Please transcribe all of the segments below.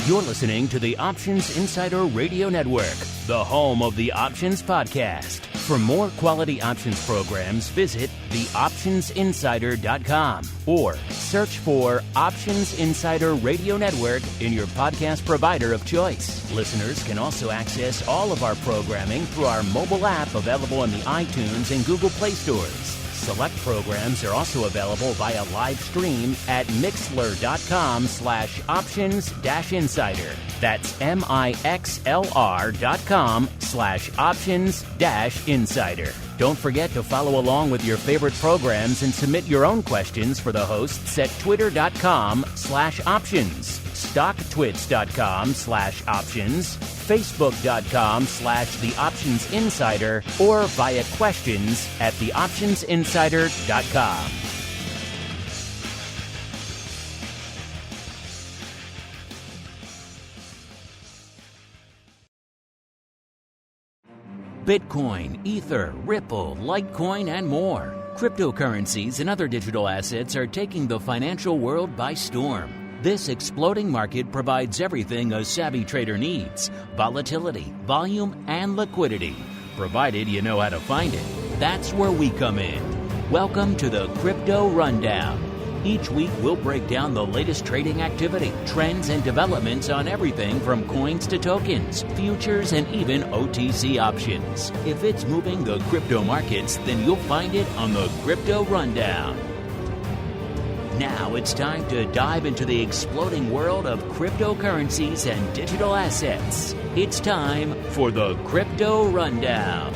You're listening to the Options Insider Radio Network, the home of the Options Podcast. For more quality options programs, visit theoptionsinsider.com or search for Options Insider Radio Network in your podcast provider of choice. Listeners can also access all of our programming through our mobile app available in the iTunes and Google Play stores. Select programs are also available via live stream at mixlr.com/options-insider. That's mixlr.com/options-insider. Don't forget to follow along with your favorite programs and submit your own questions for the hosts at twitter.com/options, stocktwits.com/options, facebook.com/theoptionsinsider, or via questions at theoptionsinsider.com. Bitcoin, Ether, Ripple, Litecoin, and more. Cryptocurrencies and other digital assets are taking the financial world by storm. This exploding market provides everything a savvy trader needs: volatility, volume, and liquidity. Provided you know how to find it. That's where we come in. Welcome to the Crypto Rundown. Each week, we'll break down the latest trading activity, trends, and developments on everything from coins to tokens, futures, and even OTC options. If it's moving the crypto markets, then you'll find it on the Crypto Rundown. Now it's time to dive into the exploding world of cryptocurrencies and digital assets. It's time for the Crypto Rundown.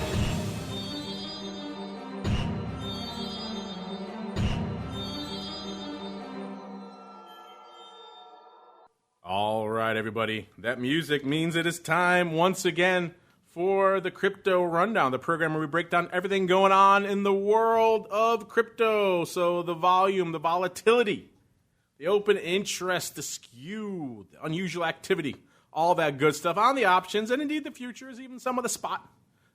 All right, everybody. That music means it is time once again for the Crypto Rundown, the program where we break down everything going on in the world of crypto. So the volume, the volatility, the open interest, the skew, the unusual activity, all that good stuff on the options and indeed the futures, even some of the spot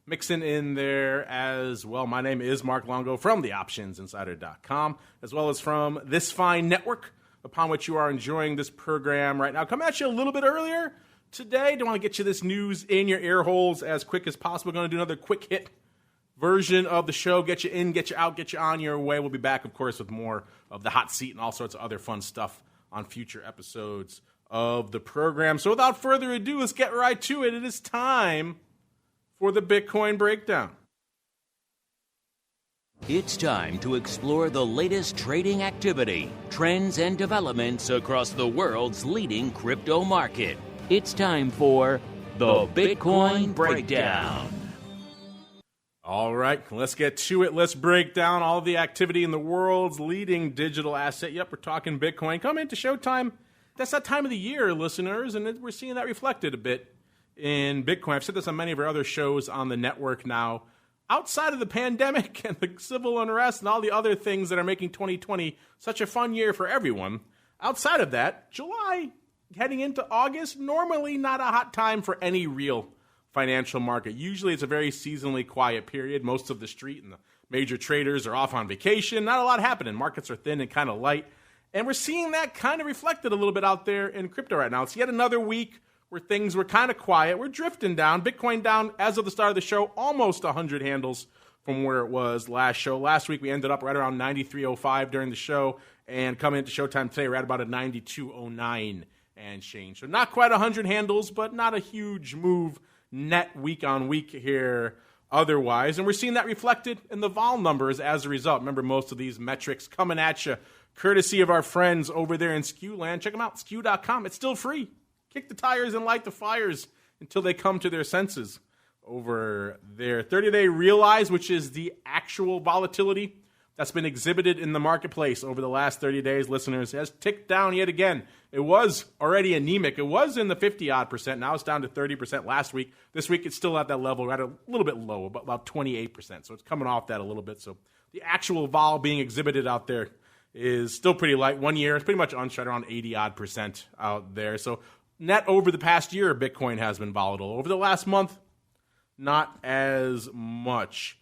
mixing in there as well. My name is Mark Longo from theoptionsinsider.com, as well as from this fine network upon which you are enjoying this program right now. Coming at you a little bit earlier today. Don't want to get you this news in your ear holes as quick as possible. Going to do another quick hit version of the show. Get you in, get you out, get you on your way. We'll be back, of course, with more of the hot seat and all sorts of other fun stuff on future episodes of the program. So without further ado, let's get right to it. It is time for the Bitcoin Breakdown. It's time to explore the latest trading activity, trends, and developments across the world's leading crypto market. It's time for the Bitcoin Breakdown. All right, let's get to it. Let's break down all of the activity in the world's leading digital asset. Yep, we're talking Bitcoin. Come into Showtime. That's that time of the year, listeners, and we're seeing that reflected a bit in Bitcoin. I've said this on many of our other shows on the network now. Outside of the pandemic and the civil unrest and all the other things that are making 2020 such a fun year for everyone, outside of that, July heading into August, normally not a hot time for any real financial market. Usually it's a very seasonally quiet period. Most of the street and the major traders are off on vacation. Not a lot happening. Markets are thin and kind of light. And we're seeing that kind of reflected a little bit out there in crypto right now. It's yet another week where things were kind of quiet. We're drifting down. Bitcoin down, as of the start of the show, almost 100 handles from where it was last show. Last week, we ended up right around 93.05 during the show, and coming into Showtime today, we're at about a 92.09 and change. So not quite 100 handles, but not a huge move net week on week here otherwise. And we're seeing that reflected in the vol numbers as a result. Remember, most of these metrics coming at you courtesy of our friends over there in Skew Land. Check them out, skew.com. It's still free. Kick the tires and light the fires until they come to their senses over there. 30-day realize, which is the actual volatility that's been exhibited in the marketplace over the last 30 days, listeners, has ticked down yet again. It was already anemic. It was in the 50-odd%. Now it's down to 30% last week. This week it's still at that level, at a little bit low, about 28%. So it's coming off that a little bit. So the actual vol being exhibited out there is still pretty light. 1 year, it's pretty much unshut, around 80-odd% out there. So net over the past year, Bitcoin has been volatile. Over the last month, not as much.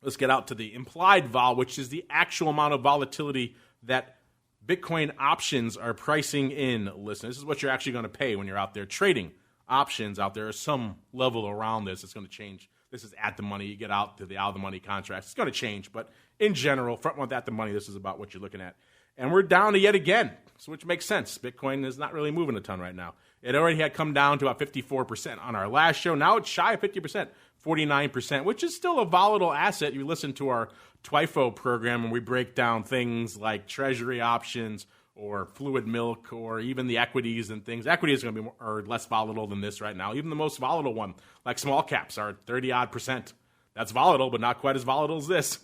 Let's get out to the implied vol, which is the actual amount of volatility that Bitcoin options are pricing in, listen, this is what you're actually going to pay when you're out there trading options out there. Is some level around this. It's going to change. This is at the money. You get out to the out of the money contracts. It's going to change, but in general, front month at the money, this is about what you're looking at. And we're down to yet again, which makes sense. Bitcoin is not really moving a ton right now. It already had come down to about 54% on our last show. Now it's shy of 50%, 49%, which is still a volatile asset. You listen to our TWIFO program, and we break down things like treasury options or fluid milk or even the equities and things. Equity is going to be are less volatile than this right now. Even the most volatile one, like small caps, are 30-odd%. That's volatile, but not quite as volatile as this.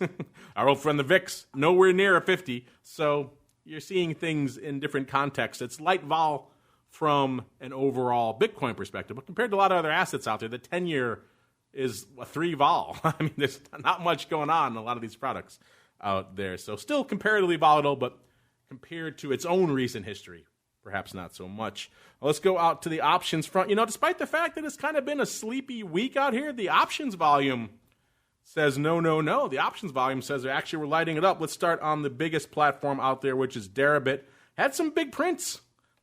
Our old friend the VIX, nowhere near a 50. So you're seeing things in different contexts. It's light vol from an overall Bitcoin perspective, but compared to a lot of other assets out there, the 10-year is a 3 vol. I mean, there's not much going on in a lot of these products out there. So still comparatively volatile, but compared to its own recent history, perhaps not so much. Well, let's go out to the options front. Despite the fact that it's kind of been a sleepy week out here, the options volume says no. The options volume says we're lighting it up. Let's start on the biggest platform out there, which is Deribit. Had some big prints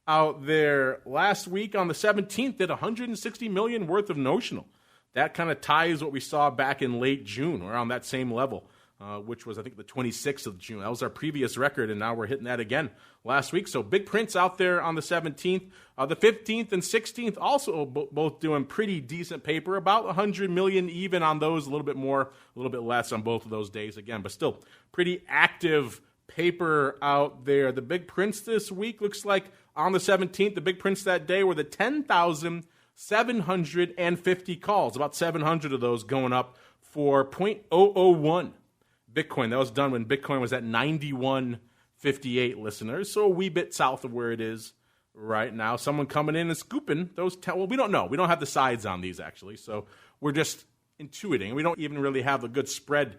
out there last week on the 17th, did $160 million worth of notional. That kind of ties what we saw back in late June, around that same level, which was, I think, the 26th of June. That was our previous record, and now we're hitting that again last week. So big prints out there on the 17th. The 15th and 16th also both doing pretty decent paper, about $100 million even on those, a little bit more, a little bit less on both of those days again, but still pretty active paper out there. The big prints this week looks like on the 17th, the big prints that day were the 10,750 calls, about 700 of those going up for 0.001 Bitcoin. That was done when Bitcoin was at 91.58, listeners, so a wee bit south of where it is right now. Someone coming in and scooping those. Well, we don't know. We don't have the sides on these, actually, so we're just intuiting. We don't even really have a good spread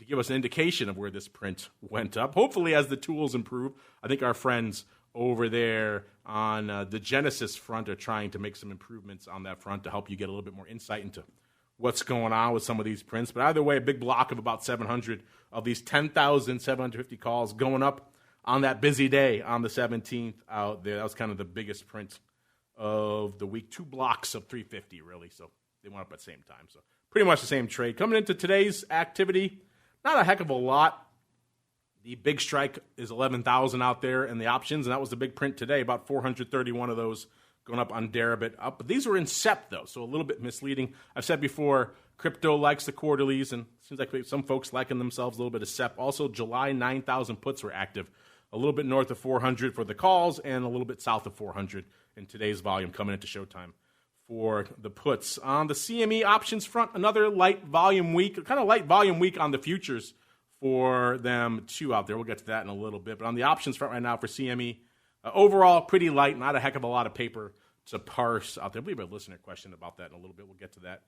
to give us an indication of where this print went up. Hopefully, as the tools improve, I think our friends over there on the Genesis front are trying to make some improvements on that front to help you get a little bit more insight into what's going on with some of these prints. But either way, a big block of about 700 of these 10,750 calls going up on that busy day on the 17th out there. That was kind of the biggest print of the week. 2 blocks of 350, really. So they went up at the same time. So pretty much the same trade. Coming into today's activity, not a heck of a lot. The big strike is 11,000 out there in the options, and that was the big print today. About 431 of those going up on Deribit up. But these were in SEP, though, so a little bit misleading. I've said before, crypto likes the quarterlies, and it seems like some folks liking themselves a little bit of SEP. Also, July 9,000 puts were active, a little bit north of 400 for the calls and a little bit south of 400 in today's volume coming into showtime for the puts. On the CME options front, another light volume week, kind of light volume week on the futures for them too out there. We'll get to that in a little bit. But on the options front right now for CME, overall pretty light, not a heck of a lot of paper to parse out there. I believe a listener question about that in a little bit. We'll get to that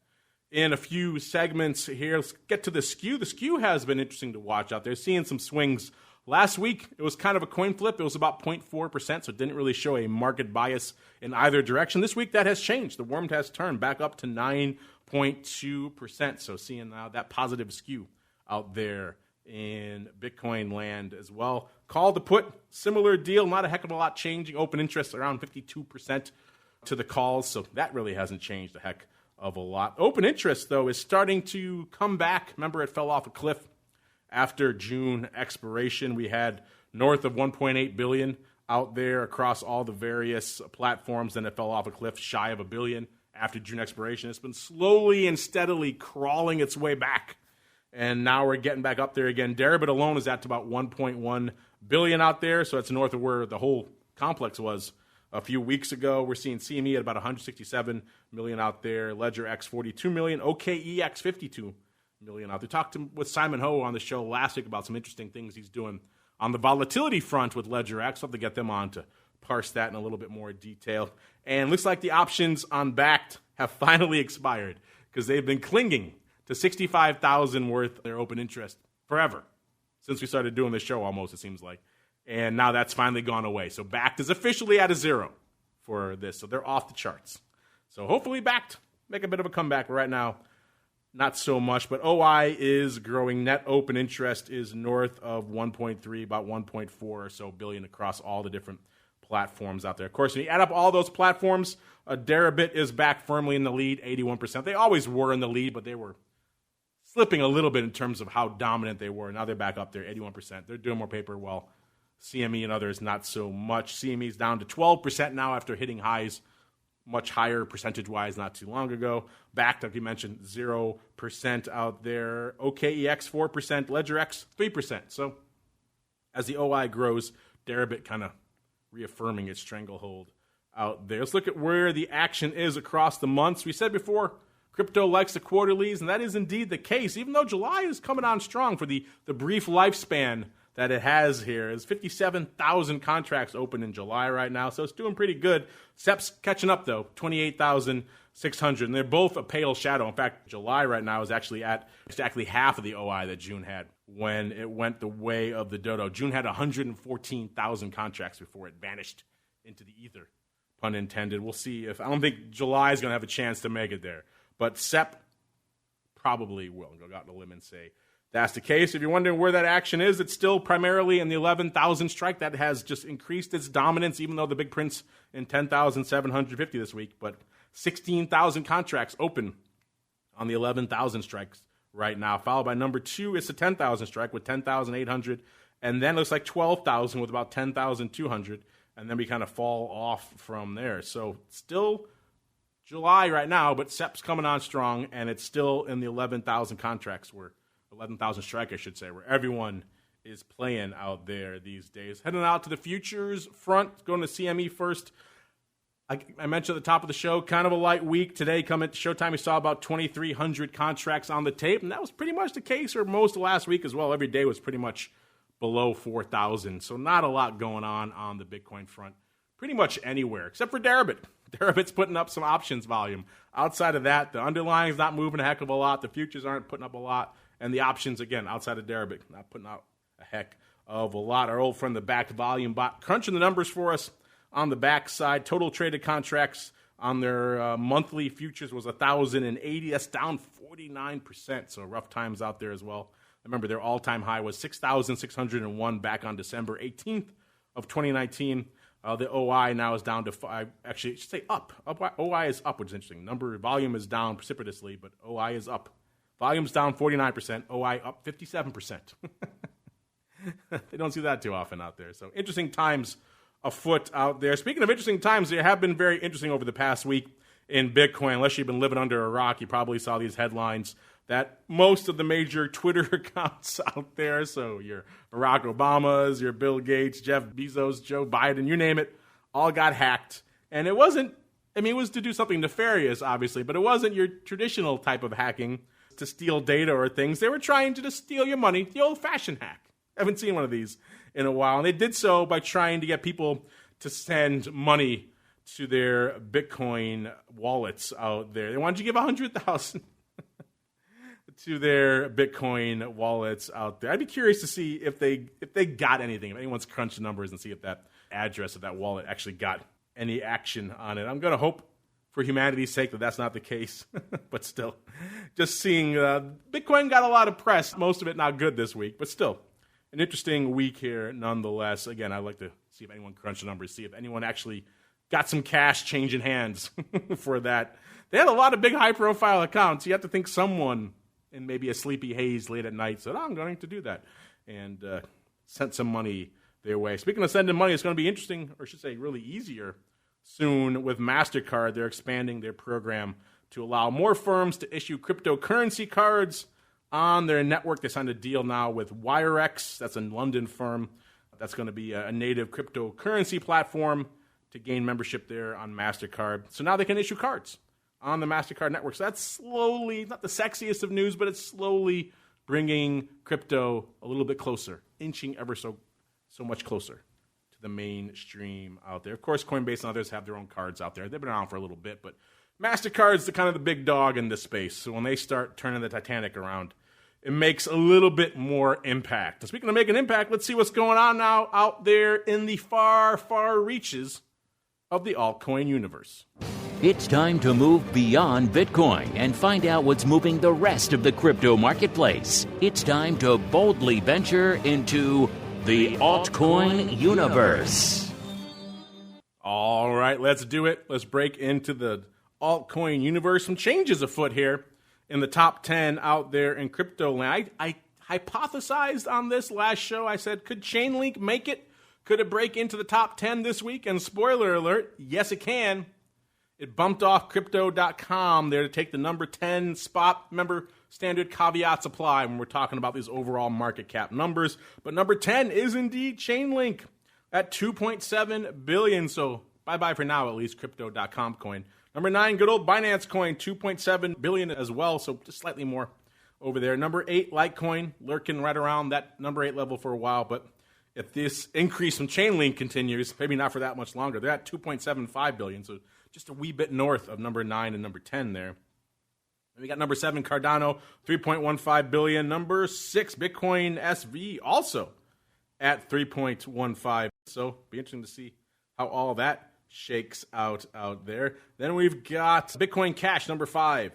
in a few segments here. Let's get to the skew. The skew has been interesting to watch out there. Seeing some swings. Last week, it was kind of a coin flip. It was about 0.4%, so it didn't really show a market bias in either direction. This week, that has changed. The worm has turned back up to 9.2%, so seeing that positive skew out there in Bitcoin land as well. Call to put, similar deal, not a heck of a lot changing. Open interest around 52% to the calls, so that really hasn't changed a heck of a lot. Open interest, though, is starting to come back. Remember, it fell off a cliff after June expiration. We had north of 1.8 billion out there across all the various platforms. Then it fell off a cliff shy of $1 billion after June expiration. It's been slowly and steadily crawling its way back. And now we're getting back up there again. Deribit alone is at about 1.1 billion out there. So it's north of where the whole complex was a few weeks ago. We're seeing CME at about 167 million out there. Ledger X 42 million. OKEX 52 million out there. Talked with Simon Ho on the show last week about some interesting things he's doing on the volatility front with Ledger X. I'll have to get them on to parse that in a little bit more detail. And looks like the options on Backed have finally expired because they've been clinging to 65,000 worth of their open interest forever. Since we started doing this show almost, it seems like. And now that's finally gone away. So Backed is officially at a zero for this. So they're off the charts. So hopefully Backed make a bit of a comeback. But right now, not so much, but OI is growing. Net open interest is north of 1.3, about 1.4 or so billion across all the different platforms out there. Of course, when you add up all those platforms, Deribit is back firmly in the lead, 81%. They always were in the lead, but they were slipping a little bit in terms of how dominant they were. Now they're back up there, 81%. They're doing more paper, while CME and others not so much. CME is down to 12% now after hitting highs much higher percentage-wise not too long ago. Backed, like you mentioned, 0% out there. OKEX, 4%. LedgerX, 3%. So as the OI grows, Deribit kind of reaffirming its stranglehold out there. Let's look at where the action is across the months. We said before, crypto likes the quarterlies, and that is indeed the case. Even though July is coming on strong for the brief lifespan that it has here. There's 57,000 contracts open in July right now, so it's doing pretty good. SEP's catching up, though, 28,600, and they're both a pale shadow. In fact, July right now is actually at exactly half of the OI that June had when it went the way of the dodo. June had 114,000 contracts before it vanished into the ether, pun intended. We'll see if – I don't think July is going to have a chance to make it there, but SEP probably will. I'll go out on a limb and say that's the case. If you're wondering where that action is, it's still primarily in the 11,000 strike. That has just increased its dominance, even though the big print's in 10,750 this week. But 16,000 contracts open on the 11,000 strikes right now. Followed by number 2, it's the 10,000 strike with 10,800. And then it looks like 12,000 with about 10,200. And then we kind of fall off from there. So still July right now, but SEP's coming on strong, and it's still in the 11,000 contracts where 11,000 strike, I should say, where everyone is playing out there these days. Heading out to the futures front, going to CME first. I mentioned at the top of the show, kind of a light week. Today, coming to Showtime, we saw about 2,300 contracts on the tape, and that was pretty much the case for most of last week as well. Every day was pretty much below 4,000, so not a lot going on the Bitcoin front pretty much anywhere, except for Deribit. Deribit's putting up some options volume. Outside of that, the underlying is not moving a heck of a lot. The futures aren't putting up a lot. And the options, again, outside of Deribit, not putting out a heck of a lot. Our old friend, the Backed Volume Bot, crunching the numbers for us on the back side. Total traded contracts on their monthly futures was 1,080. That's down 49%, so rough times out there as well. Remember, their all-time high was 6,601 back on December 18th of 2019. The OI now is down to 5. Actually, I should say up. OI is up, which is interesting. Volume is down precipitously, but OI is up. Volume's down 49%, OI up 57%. They don't see that too often out there. So interesting times afoot out there. Speaking of interesting times, they have been very interesting over the past week in Bitcoin. Unless you've been living under a rock, you probably saw these headlines that most of the major Twitter accounts out there, so your Barack Obamas, your Bill Gates, Jeff Bezos, Joe Biden, you name it, all got hacked. And it wasn't, it was to do something nefarious, obviously, but it wasn't your traditional type of hacking to steal data or things. They were trying to just steal your money, the old-fashioned hack. I haven't seen one of these in a while. And they did so by trying to get people to send money to their Bitcoin wallets out there. They wanted you to give $100,000 to their Bitcoin wallets out there. I'd be curious to see if they got anything, if anyone's crunched the numbers and see if that address of that wallet actually got any action on it. I'm going to hope for humanity's sake that that's not the case. But still, just seeing Bitcoin got a lot of press, most of it not good this week, but still an interesting week here nonetheless. Again, I'd like to see if anyone crunched the numbers, see if anyone actually got some cash changing hands for that. They had a lot of big high-profile accounts. You have to think someone in maybe a sleepy haze late at night said, I'm going to do that, and sent some money their way. Speaking of sending money, it's going to be interesting, or I should say really easier, soon with MasterCard. They're expanding their program to allow more firms to issue cryptocurrency cards on their network. They signed a deal now with WireX. That's a London firm. That's going to be a native cryptocurrency platform to gain membership there on MasterCard. So now they can issue cards on the MasterCard network. So that's slowly, not the sexiest of news, but it's slowly bringing crypto a little bit closer, inching ever so much closer to the mainstream out there. Of course, Coinbase and others have their own cards out there. They've been around for a little bit, but MasterCard's the kind of the big dog in this space. So when they start turning the Titanic around, it makes a little bit more impact. And speaking of making impact, let's see what's going on now out there in the far, far reaches of the altcoin universe. It's time to move beyond Bitcoin and find out what's moving the rest of the crypto marketplace. It's time to boldly venture into the altcoin universe. All right, let's do it. Let's break into the altcoin universe. Some changes afoot here in the top 10 out there in crypto land. I hypothesized on this last show. I said, could Chainlink make it? Could it break into the top 10 this week? And spoiler alert, yes, it can. It bumped off Crypto.com there to take the number 10 spot. Remember, standard caveats apply when we're talking about these overall market cap numbers. But number 10 is indeed Chainlink at $2.7 billion. So bye-bye for now, at least, Crypto.com coin. Number 9, good old Binance coin, $2.7 billion as well, so just slightly more over there. Number 8, Litecoin, lurking right around that number 8 level for a while. But if this increase from Chainlink continues, maybe not for that much longer, they're at $2.75 billion, so just a wee bit north of number 9 and number 10 there. And we got number 7, Cardano, $3.15 billion. Number 6, Bitcoin SV, also at $3.15. So be interesting to see how all that shakes out there. Then we've got Bitcoin Cash, number 5,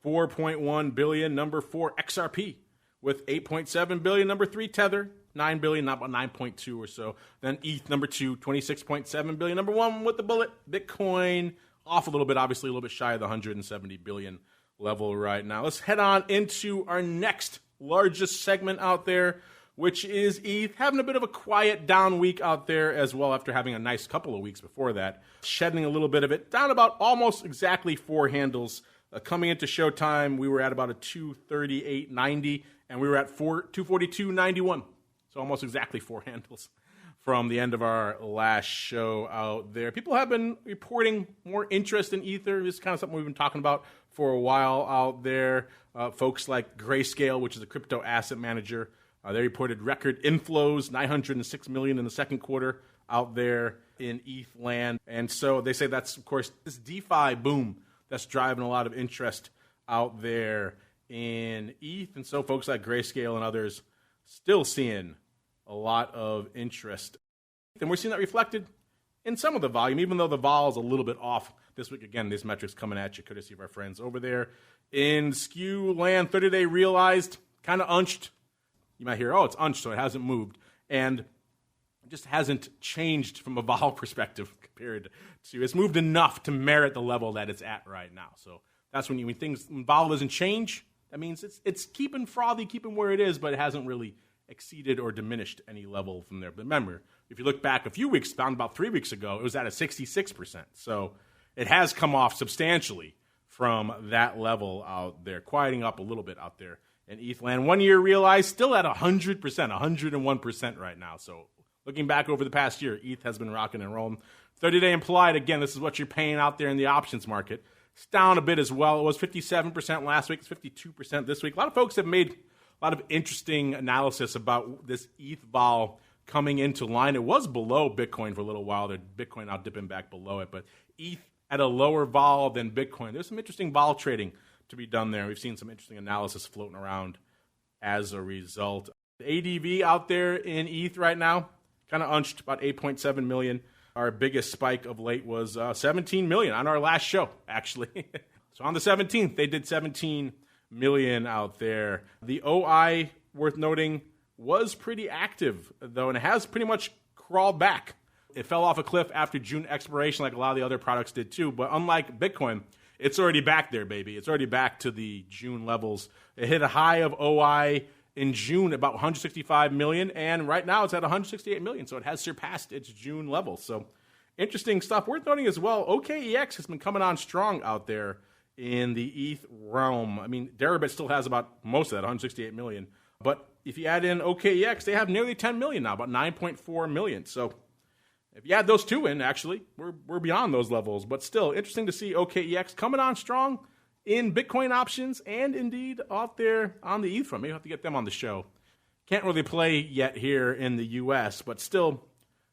$4.1 billion. Number 4, XRP with $8.7 billion. Number 3, Tether, $9 billion, not about 9.2 or so. Then ETH, number 2, $26.7 billion. Number 1 with the bullet, Bitcoin, off a little bit, obviously a little bit shy of the $170 billion level right now. Let's head on into our next largest segment out there, which is ETH. Having a bit of a quiet down week out there as well after having a nice couple of weeks before that. Shedding a little bit of it, down about almost exactly 4 handles. Coming into showtime, we were at about a 238.90, and we were at 242.91. So almost exactly 4 handles from the end of our last show out there. People have been reporting more interest in Ether. This is kind of something we've been talking about for a while out there. Folks like Grayscale, which is a crypto asset manager, they reported record inflows, $906 million in the second quarter out there in ETH land. And so they say that's, of course, this DeFi boom that's driving a lot of interest out there in ETH. And so folks like Grayscale and others still seeing a lot of interest. And we're seeing that reflected in some of the volume, even though the vol is a little bit off this week. Again, these metrics coming at you courtesy of our friends over there in skew land. 30-day realized, kind of unched. You might hear, oh, it's unched, so it hasn't moved. And it just hasn't changed from a vol perspective compared to, it's moved enough to merit the level that it's at right now. So that's when when vol doesn't change, that means it's keeping frothy, keeping where it is, but it hasn't really exceeded or diminished any level from there. But remember, if you look back a few weeks, about 3 weeks ago, it was at a 66%. So it has come off substantially from that level out there, quieting up a little bit out there in ETH land. 1 year realized, still at 100%, 101% right now. So looking back over the past year, ETH has been rocking and rolling. 30-day implied, again, this is what you're paying out there in the options market. It's down a bit as well. It was 57% last week. It's 52% this week. A lot of folks have made a lot of interesting analysis about this ETH vol coming into line. It was below Bitcoin for a little while. Bitcoin now dipping back below it. But ETH at a lower vol than Bitcoin. There's some interesting vol trading to be done there. We've seen some interesting analysis floating around as a result. The ADV out there in ETH right now, kind of unched, about 8.7 million. Our biggest spike of late was 17 million on our last show, actually. So on the 17th, they did 17 million out there. The OI, worth noting, was pretty active, though, and it has pretty much crawled back. It fell off a cliff after June expiration like a lot of the other products did too, but unlike Bitcoin, it's already back there, baby. It's already back to the June levels. It hit a high of OI in June, about 165 million, and right now it's at 168 million, so it has surpassed its June level. So interesting stuff. Worth noting as well, OKEX has been coming on strong out there in the ETH realm. I mean, Deribit still has about most of that, 168 million. But if you add in OKEX, they have nearly 10 million now, about 9.4 million. So if you add those two in, actually, we're beyond those levels. But still, interesting to see OKEX coming on strong in Bitcoin options and indeed out there on the ETH front. Maybe I'll have to get them on the show. Can't really play yet here in the U.S., but still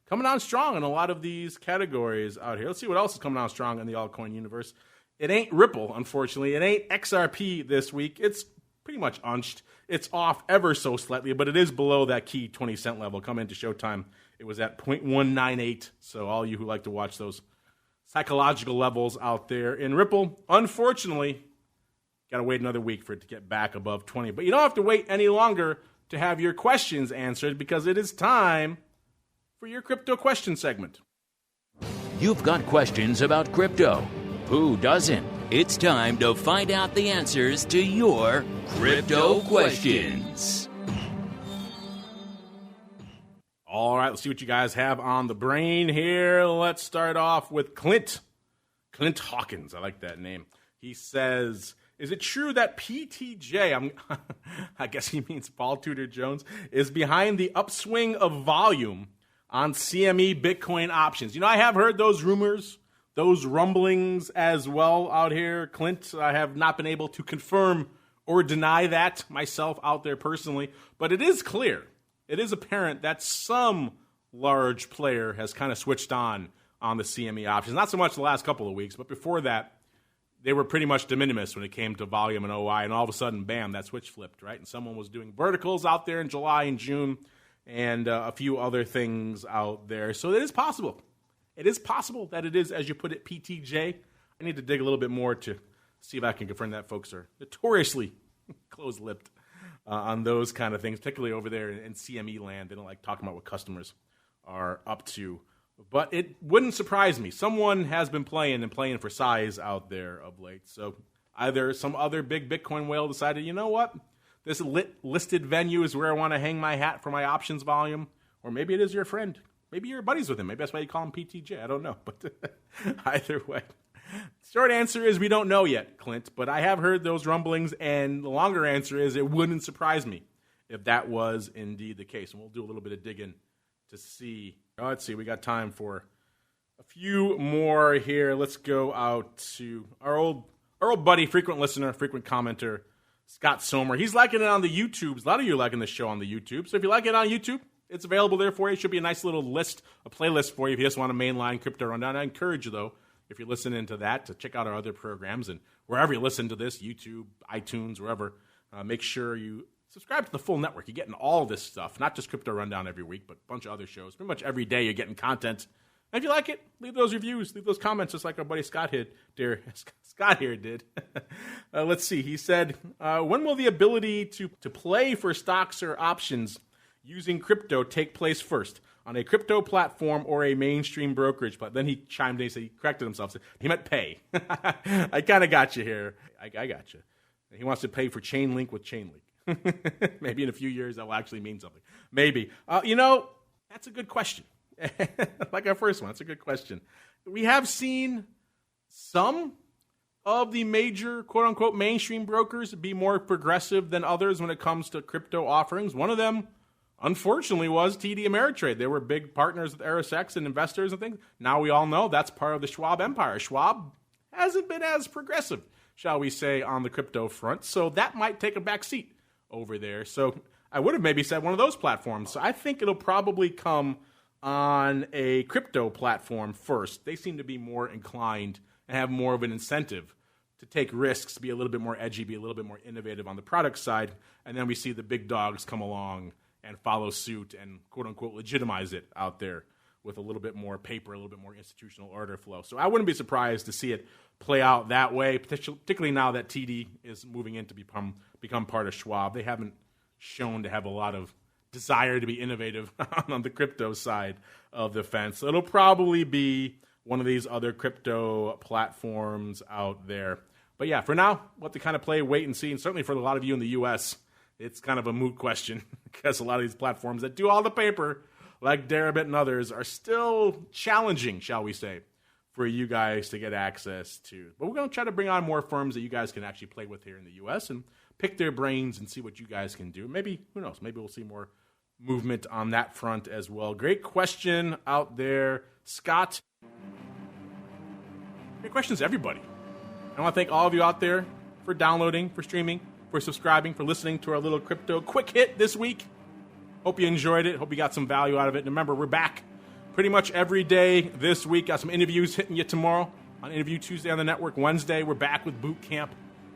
coming on strong in a lot of these categories out here. Let's see what else is coming on strong in the altcoin universe. It ain't Ripple, unfortunately. It ain't XRP this week. It's pretty much unched. It's off ever so slightly, but it is below that key 20-cent level. Come into showtime, it was at 0.198. So all you who like to watch those psychological levels out there in Ripple. Unfortunately, got to wait another week for it to get back above 20. But you don't have to wait any longer to have your questions answered because it is time for your crypto question segment. You've got questions about crypto. Who doesn't? It's time to find out the answers to your crypto questions. All right, let's see what you guys have on the brain here. Let's start off with Clint. Clint Hawkins. I like that name. He says, is it true that PTJ, I guess he means Paul Tudor Jones, is behind the upswing of volume on CME Bitcoin options? You know, I have heard those rumors, those rumblings as well out here. Clint, I have not been able to confirm or deny that myself out there personally, but it is clear. It is apparent that some large player has kind of switched on the CME options. Not so much the last couple of weeks, but before that, they were pretty much de minimis when it came to volume and OI, and all of a sudden, bam, that switch flipped, right? And someone was doing verticals out there in July and June and a few other things out there. So it is possible. It is possible that it is, as you put it, PTJ. I need to dig a little bit more to see if I can confirm that folks are notoriously close-lipped on those kind of things, particularly over there in CME land. They don't like talking about what customers are up to. But it wouldn't surprise me. Someone has been playing for size out there of late. So either some other big Bitcoin whale decided, you know what, this listed venue is where I want to hang my hat for my options volume. Or maybe it is your friend. Maybe you're buddies with him. Maybe that's why you call him PTJ. I don't know. But either way. Short answer is we don't know yet, Clint, but I have heard those rumblings, and the longer answer is it wouldn't surprise me if that was indeed the case. And we'll do a little bit of digging to see. Let's see, we got time for a few more here. Let's go out to our old buddy, frequent listener, frequent commenter, Scott Somer. He's liking it on the YouTubes. A lot of you are liking this show on the YouTube. So if you like it on YouTube, it's available there for you. It should be a nice little list, a playlist for you if you just want a mainline crypto rundown. I encourage you, though, if you're listening to that, to check out our other programs. And wherever you listen to this, YouTube, iTunes, wherever, make sure you subscribe to the full network. You're getting all this stuff, not just Crypto Rundown every week, but a bunch of other shows. Pretty much every day you're getting content. And if you like it, leave those reviews, leave those comments, just like our buddy Scott here did. Let's see. He said, when will the ability to play for stocks or options using crypto take place first? On a crypto platform or a mainstream brokerage? But then he chimed in, he said, he corrected himself, said, he meant pay. I kind of got you here. I got you. He wants to pay for Chainlink with Chainlink. Maybe in a few years that will actually mean something. Maybe. That's a good question. Like our first one, that's a good question. We have seen some of the major, quote-unquote, mainstream brokers be more progressive than others when it comes to crypto offerings. One of them, unfortunately, was TD Ameritrade. They were big partners with RSX and investors and things. Now we all know that's part of the Schwab empire. Schwab hasn't been as progressive, shall we say, on the crypto front. So that might take a back seat over there. So I would have maybe said one of those platforms. So I think it'll probably come on a crypto platform first. They seem to be more inclined and have more of an incentive to take risks, be a little bit more edgy, be a little bit more innovative on the product side. And then we see the big dogs come along and follow suit and, quote-unquote, legitimize it out there with a little bit more paper, a little bit more institutional order flow. So I wouldn't be surprised to see it play out that way, particularly now that TD is moving in to become part of Schwab. They haven't shown to have a lot of desire to be innovative on the crypto side of the fence. So it'll probably be one of these other crypto platforms out there. But yeah, for now, we'll have to kind of play, wait and see. And certainly for a lot of you in the U.S., it's kind of a moot question because a lot of these platforms that do all the paper, like Deribit and others, are still challenging, shall we say, for you guys to get access to. But we're going to try to bring on more firms that you guys can actually play with here in the U.S. and pick their brains and see what you guys can do. Maybe, who knows, maybe we'll see more movement on that front as well. Great question out there, Scott. Great questions, everybody. I want to thank all of you out there for downloading, for streaming, for subscribing, for listening to our little crypto quick hit this week. Hope you enjoyed it. Hope you got some value out of it. And remember, we're back pretty much every day this week. Got some interviews hitting you tomorrow on Interview Tuesday on the network. Wednesday, we're back with Boot Camp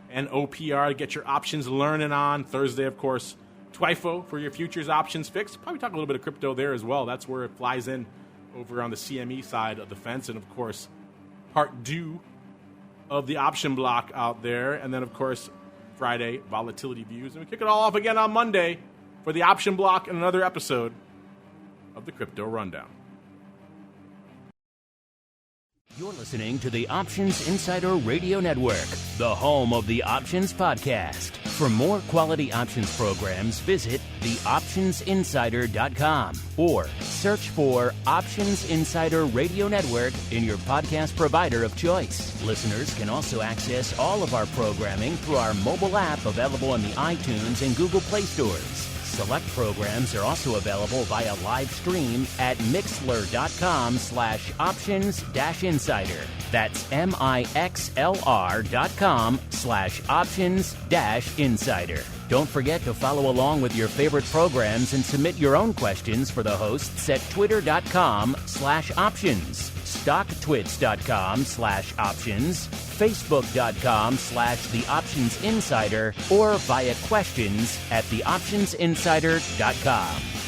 and OPR to get your options learning on. Thursday, of course, TWIFO for your futures options fix. Probably talk a little bit of crypto there as well. That's where it flies in over on the CME side of the fence. And, of course, part 2 of the option block out there. And then, of course, Friday, volatility views. And we kick it all off again on Monday for the option block and another episode of the Crypto Rundown. You're listening to the Options Insider Radio Network, the home of the Options Podcast. For more quality options programs, visit theoptionsinsider.com or search for Options Insider Radio Network in your podcast provider of choice. Listeners can also access all of our programming through our mobile app available in the iTunes and Google Play stores. Select programs are also available via live stream at mixlr.com/options-insider. That's mixlr.com/options-insider. Don't forget to follow along with your favorite programs and submit your own questions for the hosts at twitter.com/options, stocktwits.com/options, facebook.com/theoptionsinsider, or via questions at theoptionsinsider.com.